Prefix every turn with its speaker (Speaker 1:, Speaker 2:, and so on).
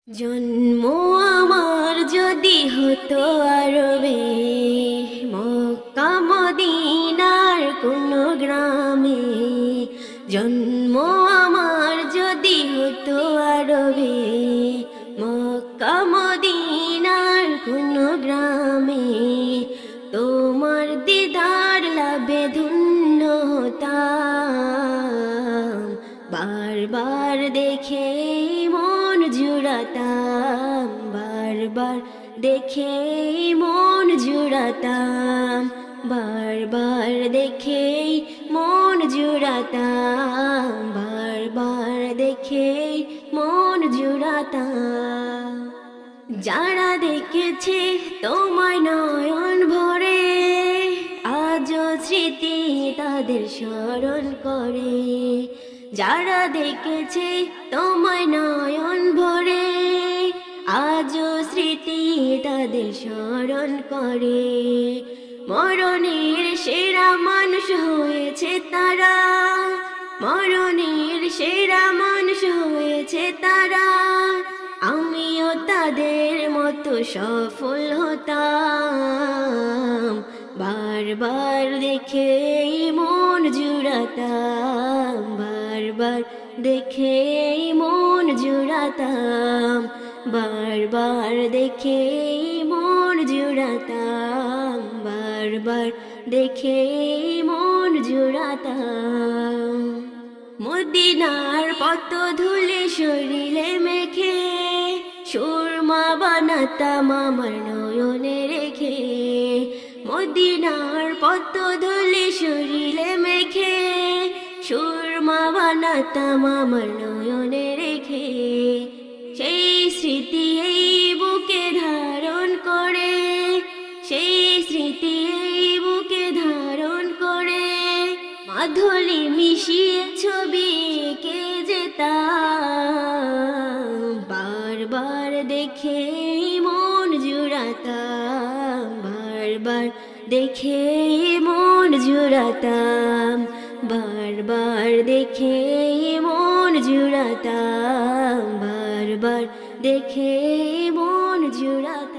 Speaker 1: জন্ম আমার যদি হতো আরবে, মক্কা মদিনার কোনো গ্রামে। জন্ম আমার যদি হতো আরবে, মক্কা মদিনার কোনো গ্রামে। তোমার দিদার লাভে ধন্য হতাম, বারবার দেখে মন জুড়াতাম, বারবার দেখে মন জুড়াতাম, বারবার দেখে মন জুড়াতাম, বারবার দেখে মন জুড়াতাম। যারা দেখেছে তোমায় নয়ন ভরে, আজও স্মৃতি তাদের স্মরণ করে। যারা দেখেছে তোমায় নয়ন ভরে, আজও স্মৃতি তাদের স্মরণ করে। মরণের সেরা মানুষ হয়েছে তারা, মরণের সেরা মানুষ হয়েছে তারা। আমিও তাদের মতো সফল হতাম, বারবার দেখে মন জুড়াতাম, বারবার দেখে মন জুড়াতাম, বারবার দেখে মন জুড়াতাম, বারবার দেখে মন জুড়াতাম। মদিনার পত ধুলে শরীরে মেখে, সুরমা বানাতাম আমার নয়নে রেখে। মদিনার পত ধুলে শরীরে মেখে, সুরমা বানাতাম আমার নয়নে রেখে। সেই স্মৃতি এই বুকে ধারণ করে, সেই স্মৃতি এই বুকে ধারণ করে। মাধুরী মিশিয়ে ছবি এঁকে যেতাম, বারবার দেখে মন জুড়াতাম, বারবার দেখে মন জুড়াতাম, বারবার দেখে মন জুড়াতাম, বারবার দেখে মন জুড়াতাম।